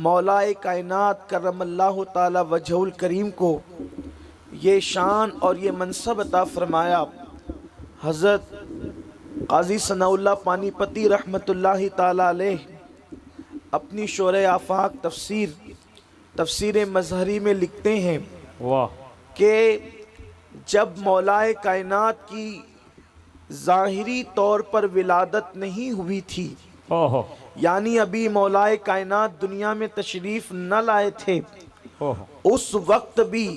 مولا کائنات کرم اللہ تعالی وجہ الکریم کو یہ شان اور یہ منصب عطا فرمایا۔ حضرت قاضی ثناء اللہ پانی پتی رحمت اللہ تعالی علیہ اپنی شورِ آفاق تفسیر مظہری میں لکھتے ہیں کہ جب مولا کائنات کی ظاہری طور پر ولادت نہیں ہوئی تھی، یعنی ابھی مولا کائنات دنیا میں تشریف نہ لائے تھے، اس وقت بھی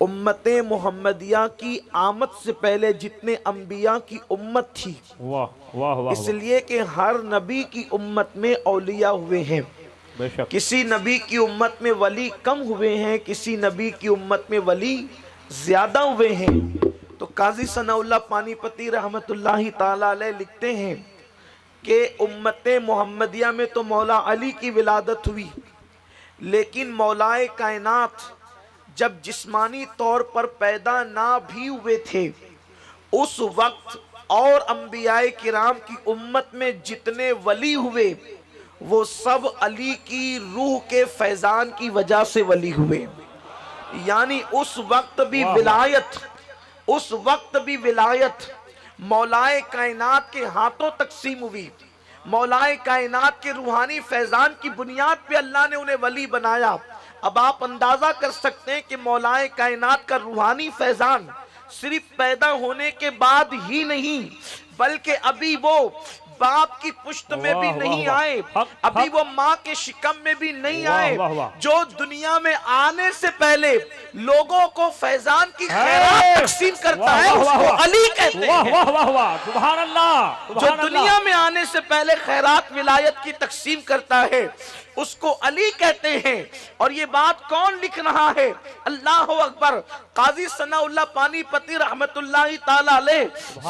امت محمدیہ کی آمد سے پہلے جتنے انبیاء کی امت تھی، اس لیے کہ ہر نبی کی امت میں اولیاء ہوئے ہیں، کسی نبی کی امت میں ولی کم ہوئے ہیں، کسی نبی کی امت میں ولی زیادہ ہوئے ہیں۔ تو قاضی ثناء اللہ پانی پتی رحمت اللہ تعالی علیہ لکھتے ہیں کہ امت محمدیہ میں تو مولا علی کی ولادت ہوئی، لیکن مولا کائنات جب جسمانی طور پر پیدا نہ بھی ہوئے تھے، اس وقت اور انبیاء کرام کی امت میں جتنے ولی ہوئے وہ سب علی کی روح کے فیضان کی وجہ سے ولی ہوئے، یعنی اس وقت بھی ولایت مولا کائنات کے ہاتھوں تقسیم ہوئی، مولا کائنات کے روحانی فیضان کی بنیاد پہ اللہ نے انہیں ولی بنایا۔ اب آپ اندازہ کر سکتے ہیں کہ مولا کائنات کا روحانی فیضان صرف پیدا ہونے کے بعد ہی نہیں، بلکہ ابھی وہ باپ کی پشت میں بھی نہیں آئے، ابھی وہ ماں کے شکم میں بھی نہیں آئے، جو دنیا میں آنے سے پہلے لوگوں کو فیضان کی خیرات تقسیم کرتا ہے اس کو علی کہتے ہیں۔ سبحان اللہ، جو دنیا میں آنے سے پہلے خیرات ولایت کی تقسیم کرتا ہے اس کو علی کہتے ہیں۔ اور یہ بات کون لکھ رہا ہے؟ اللہ اکبر، قاضی ثناء اللہ پانی پتی رحمت اللہ تعالی علیہ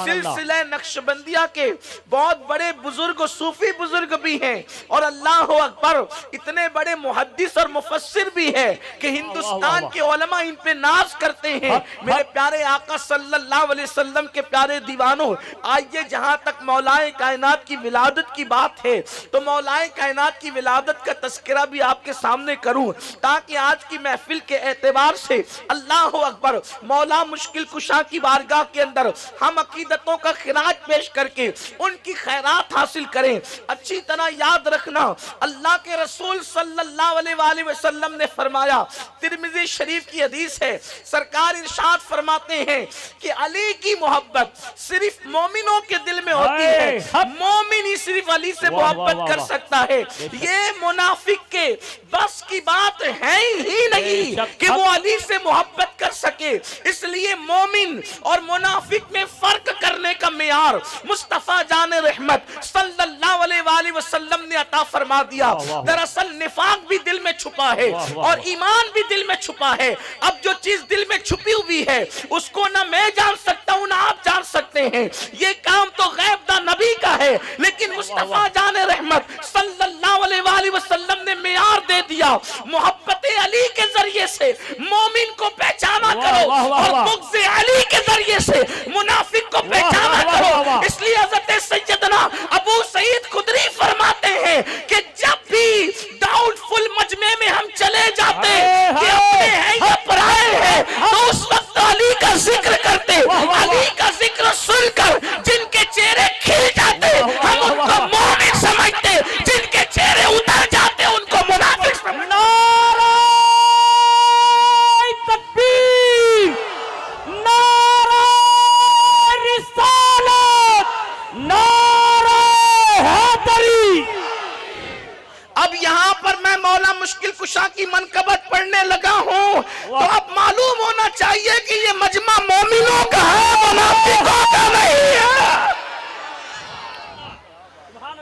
سلسلہ نقشبندیہ کے بہت بڑے بزرگ و صوفی بزرگ بھی ہیں، اور اللہ اکبر اتنے بڑے محدث اور مفسر بھی ہیں کہ ہندوستان کے علماء ان پہ ناز کرتے ہیں۔ میرے پیارے آقا صلی اللہ علیہ وسلم کے پیارے دیوانوں، آئیے جہاں تک مولا کائنات کی ولادت کی بات ہے تو مولا کائنات کی ولادت کا تذکرہ بھی آپ کے سامنے کروں، تاکہ آج کی محفل کے اعتبار سے اللہ اکبر مولا مشکل کشا کی بارگاہ کے اندر ہم عقیدتوں کا خراج پیش کر کے ان کی خیرات حاصل کریں۔ اچھی طرح یاد رکھنا، اللہ کے رسول صلی اللہ علیہ وآلہ وسلم نے فرمایا، ترمذی شریف کی حدیث ہے، سرکار ارشاد فرماتے ہیں کہ علی کی محبت صرف مومنوں کے دل میں ہوتی ہے، مومن ہی صرف علی سے محبت کر سکتا ہے۔ یہ منافق کے بس کی بات ہے ہی نہیں کہ وہ علی سے محبت کر سکے، اس لیے مومن اور منافق میں فرق کرنے کا معیار مصطفیٰ جان رحمت صلی اللہ علیہ وآلہ وسلم نے عطا فرما دیا۔ دراصل نفاق بھی دل میں چھپا ہے اور ایمان بھی دل میں چھپا ہے۔ اب جو چیز دل میں چھپی ہوئی ہے اس کو نہ میں جان سکتا ہوں نہ آپ جان سکتے ہیں، یہ کام تو غیب دا نبی کا ہے، لیکن مصطفیٰ جان رحمت صلی اللہ علیہ وآلہ وسلم نے معیار دے دیا، محبت علی کے ذریعے سے مومن کو پہچانا کرو اور بغض علی کے ذریعے سے منافق کو پہچانا کرو۔ اس لیے حضرت سیدنا ابو سعید خدری فرماتے ہیں کہ جب بھی ڈاؤٹ فل مجمع میں ہم چلے جاتے کہ اپنے ہیں یا پرائے ہیں تو اس وقت علی کا ذکر کرتے، علی کا ذکر سن کر جن کے چہرے کھل جاتے ہم ان کو مومن سمجھتے، جن کے چہرے اتر جاتے ان کو منافق سمجھتے۔ نعرہ تکبیر، نعرہ رسالت، نعرہ حیدری۔ اب یہاں پر میں مولا مشکل کشا کی منقبت پڑھنے لگا ہوں تو اب معلوم ہونا چاہیے کہ یہ مجمع مومنوں کا ہے، منافقوں کا نہیں ہے۔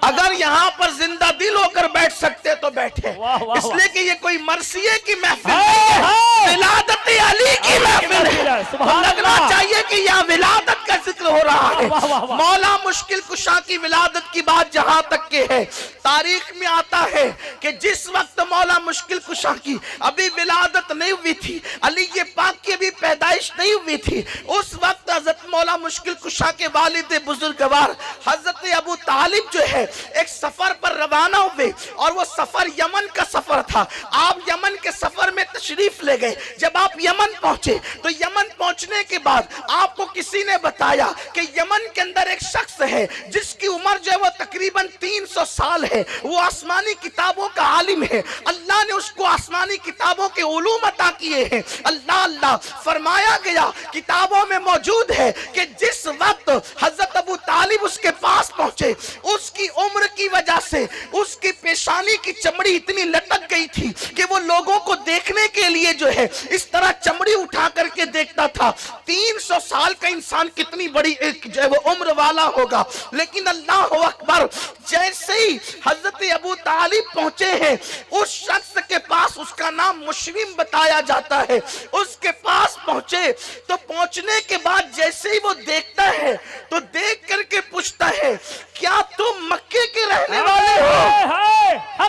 اگر یہاں پر زندہ دل ہو کر بیٹھ سکتے تو بیٹھے، اس لیے کہ یہ کوئی مرثیے کی محفل نہیں ہے، ولادت علی کی محفل ہے، لگنا چاہیے کہ یہاں ولادت کا ذکر ہو رہا ہے۔ مولا مشکل کشا کی ولادت کی بات جہاں تک کہ ہے، تاریخ میں آتا ہے کہ جس وقت مولا مشکل کشا کی ابھی ولادت نہیں ہوئی تھی، علی پاک کی ابھی پیدائش نہیں ہوئی تھی، اس وقت حضرت مولا مشکل کشا کے والد بزرگوار حضرت ابو طالب جو ہے ایک سفر پر روانہ ہوئے، اور وہ سفر یمن کا سفر تھا۔ آپ یمن کے سفر میں تشریف لے گئے۔ جب آپ یمن پہنچے تو یمن پہنچنے کے بعد آپ کو کسی نے بتایا کہ یمن کے اندر ایک شخص ہے جس کی عمر جو ہے وہ تقریباً 300 سال ہے، وہ آسمانی کتابوں کا عالم ہے، اللہ نے اس کو آسمانی کتابوں کے علوم عطا کیے ہیں۔ اللہ فرمایا گیا کتابوں میں موجود ہے کہ جس وقت حضرت ابو طالب اس کے پاس پہنچے، اس کی عمر کی وجہ سے اس کی پیشانی کی چمڑی اتنی لٹک گئی تھی کہ وہ لوگوں کو دیکھنے کے لیے جو ہے اس طرح چمڑی اٹھا کر کے دیکھتا تھا۔ 300 سال کا انسان کتنی بڑی جو ہے وہ عمر والا ہوگا، لیکن اللہ اکبر، جیسے ہی حضرت ابو طالب پہنچے ہیں اس شخص کے پاس، اس کا نام مشرم بتایا جاتا ہے، اس کے پاس پہنچے تو پہنچنے کے بعد جیسے ہی وہ دیکھتا ہے تو دیکھ کر کے پوچھتا ہے کیا تم مکے کے رہنے والے ہو؟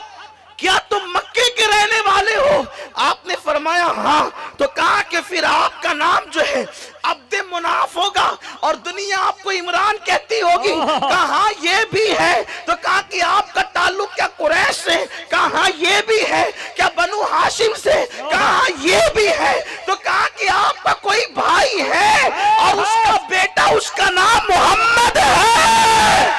کیا تم مکے کے رہنے والے ہو؟ آپ نے فرمایا ہاں۔ تو کہا کہ پھر آپ کا نام جو ہے عبد مناف ہوگا اور دنیا آپ کو عمران کہتی ہوگی۔ کہا ہاں یہ بھی ہے۔ تو کہا کہ آپ کا تعلق کیا قریش سے؟ کہا ہاں یہ بھی ہے۔ کیا بنو ہاشم سے؟ کہا ہاں یہ بھی ہے۔ تو کہا کہ آپ کا کوئی بھائی ہے اور اس کا بیٹا، اس کا نام محمد ہے؟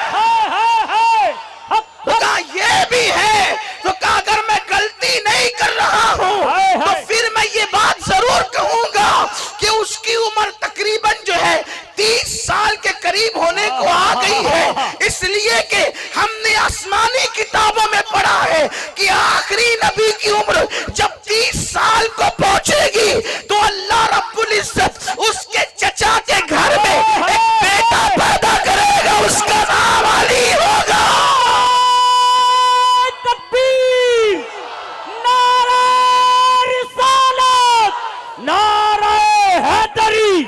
تو کہا یہ بھی ہے۔ تو کہا اگر میں غلطی نہیں کر رہا ہوں تو پھر میں یہ بات ضرور کہوں گا کہ اس کی عمر تقریباً جو ہے 30 سال کے قریب ہونے کو آ گئی ہے، اس لیے کہ ہم نے آسمانی کتابوں میں پڑھا ہے کہ آخری نبی کی عمر جب 30 سال کو پہنچے گی تو اللہ رب العزت اس کے چچا کے گھر میں ایک بیٹا پیدا کرے گا، اس کا نام علی ہوگا۔ نعرہ حیدری،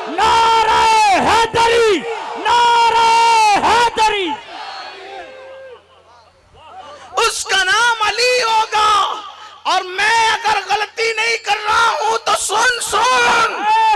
نعرہ حیدری، نعرہ حیدری، اس کا نام علی ہوگا۔ اور میں اگر غلطی نہیں کر رہا ہوں تو سن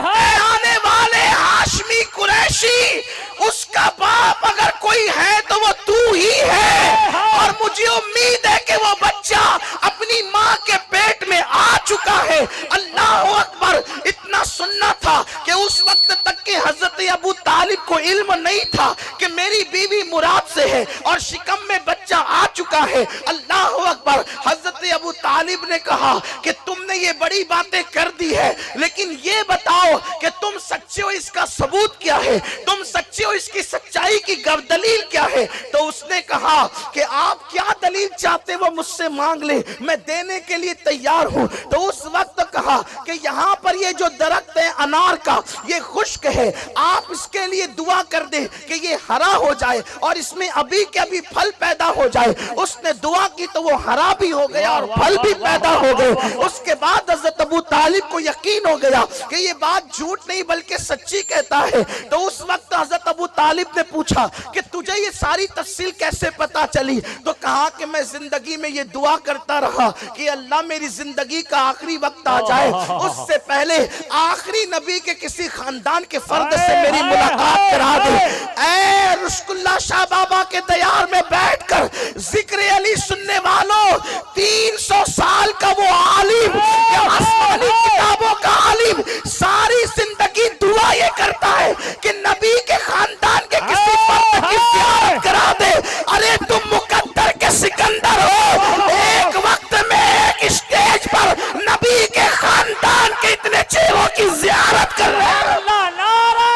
اے آنے والے ہاشمی قریشی، اس کا باپ اگر کوئی ہے تو وہ تو ہی ہے، اور مجھے امید ہے کہ وہ بچہ اپنی ماں کے پیٹ میں آ چکا ہے۔ اللہ اکبر۔ اتنا سننا تھا کہ اس وقت تک کہ حضرت ابو طالب کو علم نہیں تھا کہ میری بیوی مراد سے ہے اور شکم میں بچہ آ چکا ہے۔ اللہ اکبر۔ حضرت ابو طالب نے کہا کہ تم نے یہ بڑی باتیں کر دی ہے، لیکن یہ بتاؤ کہ تم سچے ہو، اس کا ثبوت کیا ہے؟ تم سچے ہو، اس کی سچائی کی دلیل کیا ہے؟ تو اس نے کہا کہ آپ کیا دلیل چاہتے وہ مجھ سے مانگ لیں، میں دینے کے لیے تیار ہوں۔ تو اس وقت کہا کہ یہاں پر یہ جو درخت ہے انار کا، یہ خشک ہے، آپ اس کے لیے دعا کر دیں کہ یہ ہرا ہو جائے اور اس میں ابھی کے ابھی پھل پیدا ہو جائے۔ اس نے دعا کی تو وہ ہرا بھی ہو گیا اور پھل بھی پیدا ہو گئے۔ اس کے بعد حضرت ابو طالب کو یقین ہو گیا کہ یہ بات جھوٹ نہیں بلکہ سچی کہتا ہے۔ تو اس وقت حضرت ابو طالب نے پوچھا کہ تجھے یہ ساری تفصیل کیسے پتا چلی؟ تو کہا کہ میں زندگی میں یہ دعا کرتا رہا کہ اللہ میری زندگی کا آخری وقت آ جائے، اس سے پہلے آخری نبی کے کسی خاندان کے فرد سے میری ملاقات کرا دے۔ اے رشک اللہ شاہ بابا کے دیار میں بیٹھ کر ذکر علی سننے والوں، 300 سال کا وہ عالم، آسمانی کتابوں کا عالم، ساری زندگی دعا یہ کرتا ہے کہ نبی کے خاندان کے کسی فرد کی زیارت کرا دے۔ ارے تم مقدر کے سکندر ہو، ایک وقت میں ایک اسٹیج پر نبی کے خاندان کے اتنے چہروں کی زیارت کر رہے ہیں۔ نعرہ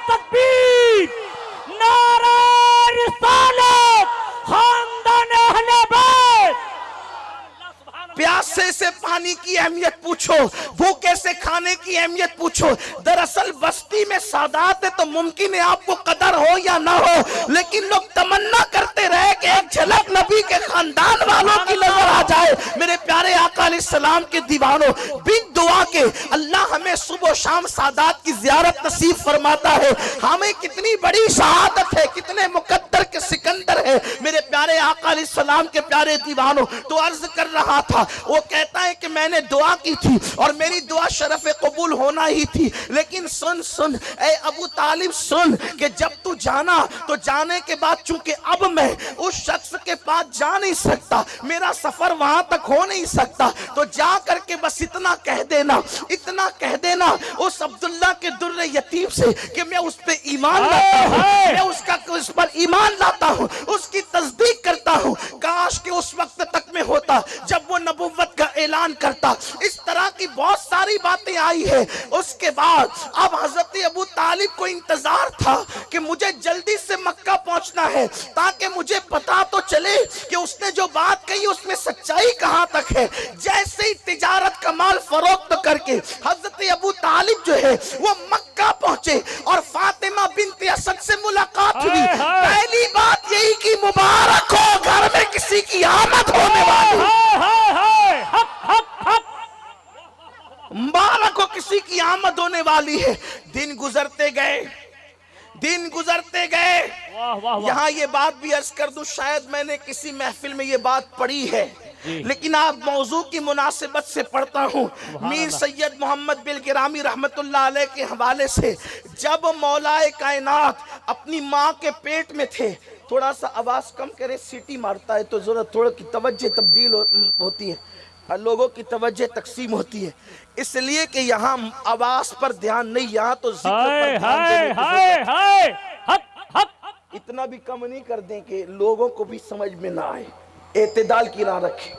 تکبیر، نعرہ رسالت، خاندان اہل بیت۔ پیاسے سے پانی کی اہمیت پوچھو، بھوکے سے کھانے کی اہمیت پوچھو۔ دراصل بستی میں سادات ہے تو ممکن ہے آپ کو قدر ہو یا نہ ہو، لیکن لوگ تمنا کرتے رہے کہ ایک جھلک نبی کے خاندان والوں کی نظر آ جائے۔ میرے پیارے آقا علیہ السلام کے دیوانوں، بن دعا کے اللہ ہمیں صبح و شام سادات کی زیارت نصیب فرماتا ہے. ہمیں کتنی بڑی شہادت ہے, کتنے مقدر کے سکندر ہے. میرے پیارے آقا علیہ السلام کے پیارے دیوانوں, تو عرض کر رہا تھا, وہ کہتا ہے کہ میں نے دعا کی تھی اور میری دعا شرف قبول ہونا ہی تھی, لیکن سن اے ابو طالب سن, کہ جب تو جانا تو جانے کے بعد چونکہ اب میں اس شخص کے پاس جا نہیں سکتا, میرا سفر وہاں تک ہو نہیں سکتا, تو جا کر کے بس اتنا کہہ دینا اس عبداللہ کے در یتیم سے کہ میں اس پہ ایمان لاتا ہوں, میں اس پر ایمان لاتا ہوں, اس کی تصدیق کرتا ہوں. کاش کہ اس وقت تک میں ہوتا جب وہ نبوت کا اعلان کرتا. اس طرح کی بہت ساری باتیں آئی ہے. اس کے بعد اب حضرت ابو طالب کو انتظار تھا کہ مجھے جلدی سے مکہ پہنچنا ہے تاکہ مجھے پتا تو چلے کہ اس نے جو بات کہی اس میں سچائی کہاں تک ہے. جیسے ہی تجارت کا مال فروخت کر کے حضرت ابو طالب جو ہے وہ مکہ پہنچے اور فاطمہ بنت اسد سے ملاقات ہوئی. پہلی بات یہی کہ مبارک ہو, گھر میں کسی کی آمد ہونے والی, مبارک ہو کسی کی آمد ہونے والی ہے. دن گزرتے گئے. یہاں یہ بات بھی عرض کر دوں, شاید میں نے کسی محفل میں یہ بات پڑھی ہے لیکن آپ موضوع کی مناسبت سے پڑھتا ہوں. میر سید محمد بلگرامی رحمت اللہ علیہ کے حوالے سے, جب مولائے کائنات اپنی ماں کے پیٹ میں تھے, تھوڑا سا آواز کم کرے, سیٹی مارتا ہے تو ضرورت تھوڑا کی توجہ تبدیل ہوتی ہے, لوگوں کی توجہ تقسیم ہوتی ہے, اس لیے کہ یہاں آواز پر دھیان نہیں, یہاں تو ذکر پر دھیان دینے کی ضرورت. اتنا بھی کم نہیں کر دیں کہ لوگوں کو بھی سمجھ میں نہ آئے. اعتدال کی راہ رکھیں.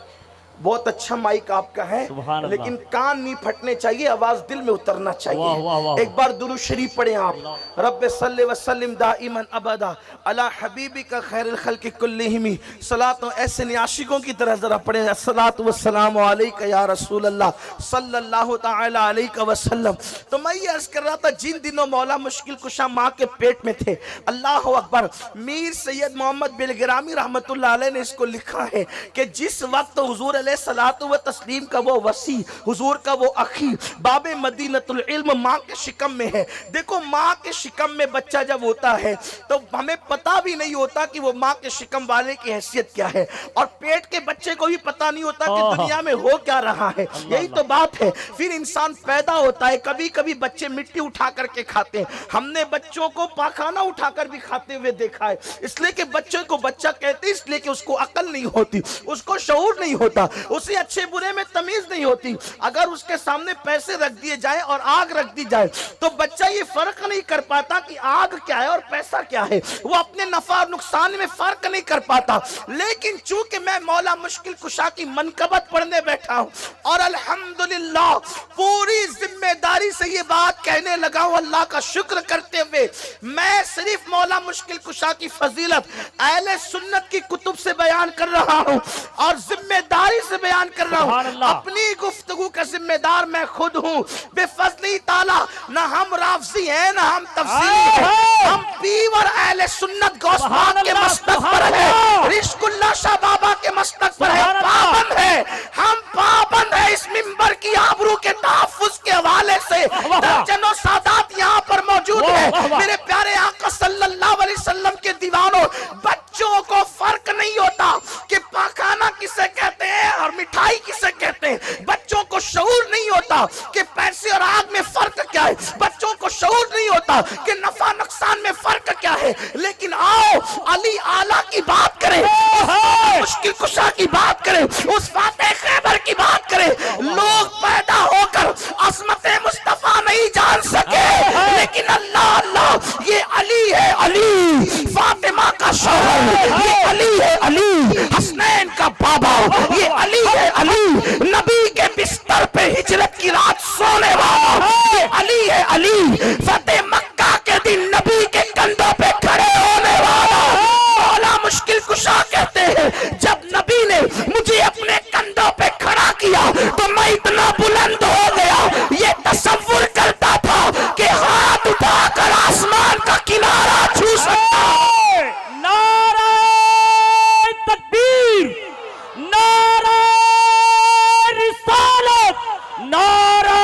بہت اچھا مائک آپ کا ہے لیکن کان نہیں پھٹنے چاہیے, آواز دل میں اترنا چاہیے. ایک بار درود شریف پڑھیں آپ. رب صلی وسلم دائما ابدا علی حبیبک خیر الخلق کلہم. صلاۃ ایسے عاشقوں کی طرح ذرا پڑھیں, الصلاۃ والسلام علیک یا رسول اللہ صلی اللہ تعالی علیہ وسلم. تو میں یہ عرض کر رہا تھا, جن دنوں مولا مشکل کشا ماں کے پیٹ میں تھے, اللہ اکبر, میر سید محمد بلگرامی رحمت اللہ علیہ نے اس کو لکھا ہے کہ جس وقت حضور علیہ الصلوۃ والتسلیم کا وہ وسیع, حضور کا وہ اخی, باب مدینۃ العلم ماں کے شکم میں ہے. دیکھو ماں کے شکم میں بچہ جب ہوتا ہے تو ہمیں پتا بھی نہیں ہوتا کہ وہ ماں کے شکم والے کی حیثیت کیا ہے, اور پیٹ کے بچے کو بھی پتا نہیں ہوتا کہ دنیا میں ہو کیا رہا ہے. یہی تو بات ہے. پھر انسان پیدا ہوتا ہے, کبھی کبھی بچے مٹی اٹھا کر کے کھاتے ہیں. ہم نے بچوں کو پاخانہ اٹھا کر بھی کھاتے ہوئے دیکھا ہے, اس لیے کہ بچے کو بچہ کہتے ہیں, اس لیے کہ اس کو عقل نہیں ہوتی, اس کو شعور نہیں ہوتا, اسے اچھے برے میں تمیز نہیں ہوتی. اگر اس کے سامنے پیسے رکھ دیے جائے اور آگ رکھ دی جائے تو بچہ یہ فرق نہیں کر پاتا کہ آگ کیا ہے اور پیسہ کیا ہے, وہ اپنے نفع اور نقصان میں فرق نہیں کر پاتا. لیکن چونکہ میں مولا مشکل کشا کی منقبت پڑھنے بیٹھا ہوں اور الحمدللہ پوری ذمہ داری سے یہ بات کہنے لگا ہوں, اللہ کا شکر کرتے ہوئے, میں صرف مولا مشکل کشا کی فضیلت اہل سنت کی کتب سے بیان کر رہا ہوں اور ذمہ داری سے بیان کر رہا ہوں. اپنی گفتگو کا ذمہ دار میں خود ہوں بے فضلی تعالی. نہ ہم رافضی ہیں نہ ہم تفصیلی ہیں, ہم پیور اہل سنت غوث پاک کے مسلک پر ہے, رشک اللہ شاہ بابا کے مسلک پر ہے, پابند ہے. ہم پابند ہے اس منبر کی آبرو کے تحفظ کے حوالے سے. درجنوں سادات یہاں پر موجود ہیں. میرے پیارے آقا صلی اللہ علیہ وسلم کے دیوانوں, بچوں کو فرق نہیں ہوتا کہ پاخانہ کسے کہتے ہیں اور مٹھائی کسے کہتے ہیں. بچوں کو شعور نہیں ہوتا کہ پیسے اور آگ میں فرق کیا ہے, بچوں کو شعور نہیں ہوتا کہ نفع نقصان میں فرق کیا ہے. لیکن آؤ علی اعلیٰ کی بات کریں, مشکل کشا کی بات کریں, اس فاتح خیبر کی بات کریں. لوگ پیدا ہو کر عظمت مصطفیٰ نہیں جان سکے, لیکن اللہ اللہ یہ علی ہے, علی فاطمہ کا شوہر, یہ علی ہے, علی حسنین کا بابا, یہ علی ہے, علی نبی کے بستر پہ ہجرت کی رات سونے والا, یہ علی ہے, علی فتح مکہ کے دن نبی کے کندھوں پہ کھڑے ہونے والا. مولا مشکل کشا کہتے ہیں جب نبی نے مجھے اپنے کندھوں پہ کھڑا کیا تو میں اتنا بلند ہو گیا, یہ تصور کرتا تھا کہ ہاتھ اٹھا کر آسمان کا کنارہ چھو سکتا. نعرہ تکبیر, نعرہ رسالت, نعرہ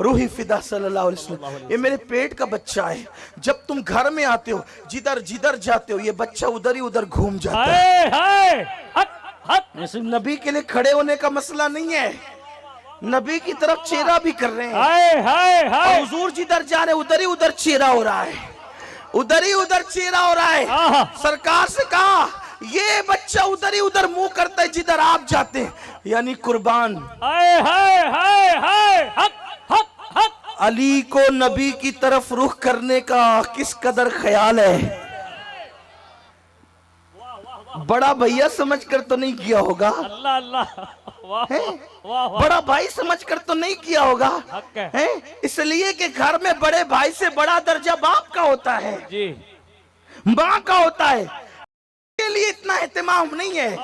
روحی فدا صلی اللہ علیہ وسلم، یہ میرے پیٹ کا بچہ ہے، جب تم گھر میں آتے ہو جدھر جدھر جاتے ہو یہ بچہ ادھر ہی ادھر گھوم جاتا ہے۔ ہائے حق حق یہ صرف نبی کے لیے کھڑے ہونے کا مسئلہ نہیں ہے، نبی کی طرف چہرہ بھی کر رہے ہیں، ہائے ہائے اور ہائے حضور جدھر جا رہے ادھر ہی ادھر چہرہ ہو رہا ہے، ادھر ہی ادھر چہرہ ہو رہا ہے۔ سرکار سے کہا یہ بچہ ادھر ہی ادھر منہ کرتا ہے جدھر آپ جاتے ہیں، یعنی قربان ہائے ہائے ہائے ہائے حق حق حق علی کو نبی کی طرف رخ کرنے کا کس قدر خیال ہے۔ بڑا بھیا سمجھ کر تو نہیں کیا ہوگا، اللہ اللہ واہ ہیں؟ واہ واہ بڑا بھائی سمجھ کر تو نہیں کیا ہوگا، حق ہے ہیں؟ اس لیے کہ گھر میں بڑے بھائی سے بڑا درجہ باپ کا ہوتا ہے، جی ماں کا ہوتا ہے، کے لیے اتنا اہتمام نہیں ہے۔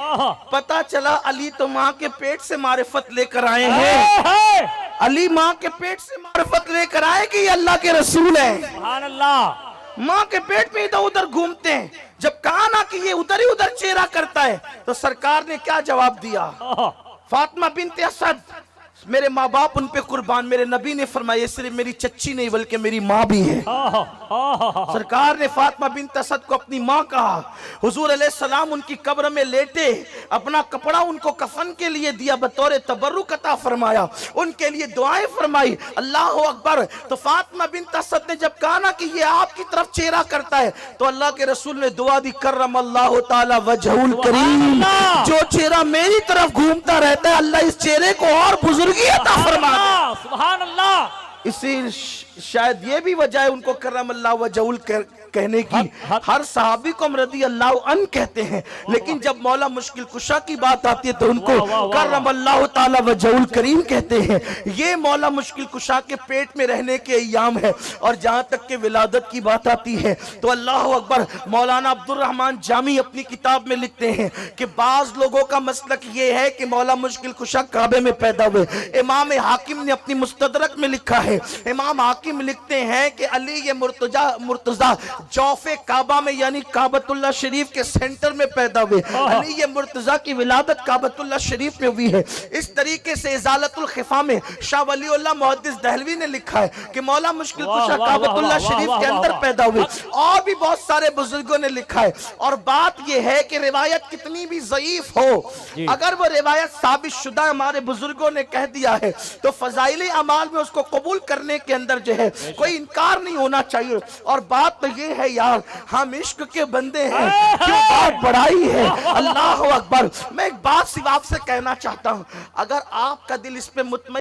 پتا چلا علی تو ماں کے پیٹ سے معرفت لے کر آئے ہیں، علی ماں کے پیٹ سے معرفت لے کر آئے کہ یہ اللہ کے رسول ہیں، سبحان اللہ ماں کے پیٹ میں ادھر ادھر گھومتے ہیں۔ جب کہا نا کہ یہ ادھر ہی ادھر چہرہ کرتا ہے تو سرکار نے کیا جواب دیا؟ فاطمہ بنت اسد، میرے ماں باپ ان پہ قربان، میرے نبی نے فرمایا یہ صرف میری چچی نہیں بلکہ میری ماں بھی ہے۔ سرکار نے فاطمہ بنت اسد کو اپنی ماں کہا، حضور علیہ السلام ان کی قبر میں لیٹے، اپنا کپڑا ان کو کفن کے لیے دیا، بطور تبرک عطا فرمایا، ان کے لیے دعائیں فرمائی، اللہ اکبر۔ تو فاطمہ بنت اسد نے جب کہا نا کہ یہ آپ کی طرف چہرہ کرتا ہے تو اللہ کے رسول نے دعا دی، کرم اللہ تعالی وجہ الکریم، جو چہرہ میری طرف گھومتا رہتا ہے اللہ اس چہرے کو اور بزرگی عطا فرما دے۔ سبحان اللہ اسی شاید یہ بھی وجہ ہے ان کو کرم اللہ وجہول کہنے کی۔ ہر صحابی کو ہم رضی اللہ عنہ کہتے ہیں، لیکن جب مولا مشکل کشا کی بات آتی ہے تو ان کو کرم اللہ تعالی وجہول کریم کہتے ہیں۔ یہ مولا مشکل کشا کے پیٹ میں رہنے کے ایام ہے، اور جہاں تک کہ ولادت کی بات آتی ہے تو اللہ اکبر، مولانا عبد الرحمن جامی اپنی کتاب میں لکھتے ہیں کہ بعض لوگوں کا مسلک یہ ہے کہ مولا مشکل کشا کعبے میں پیدا ہوئے۔ امام حاکم نے اپنی مستدرک میں لکھا ہے، امام حاکم لکھتے ہیں کہ علی یہ مرتضی جوف کعبہ میں یعنی کعبۃ اللہ شریف کے سینٹر میں پیدا ہوئے، علی یہ مرتضی کی ولادت کعبۃ اللہ شریف میں ہوئی ہے۔ اس طریقے سے ازالت الخفا میں شاہ ولی اللہ محدث دہلوی نے لکھا ہے کہ مولا مشکل کشا کعبۃ اللہ شریف کے اندر پیدا ہوئے، اور بھی بہت سارے بزرگوں نے لکھا ہے۔ اور بات یہ ہے کہ روایت کتنی بھی ضعیف ہو، اگر وہ روایت ثابت شدہ ہمارے بزرگوں نے کہہ دیا ہے تو فضائل اعمال میں اس کو قبول کرنے کے اندر جو ہے کوئی انکار نہیں ہونا چاہیے۔ اور بات تو یہ ہے یار، ہم عشق کے بندے ہیں، کیوں بات بڑائی ہے، اللہ اکبر۔ میں ایک بات صرف آپ سے کہنا چاہتا ہوں، اگر آپ کا دل اس پہ مطمئن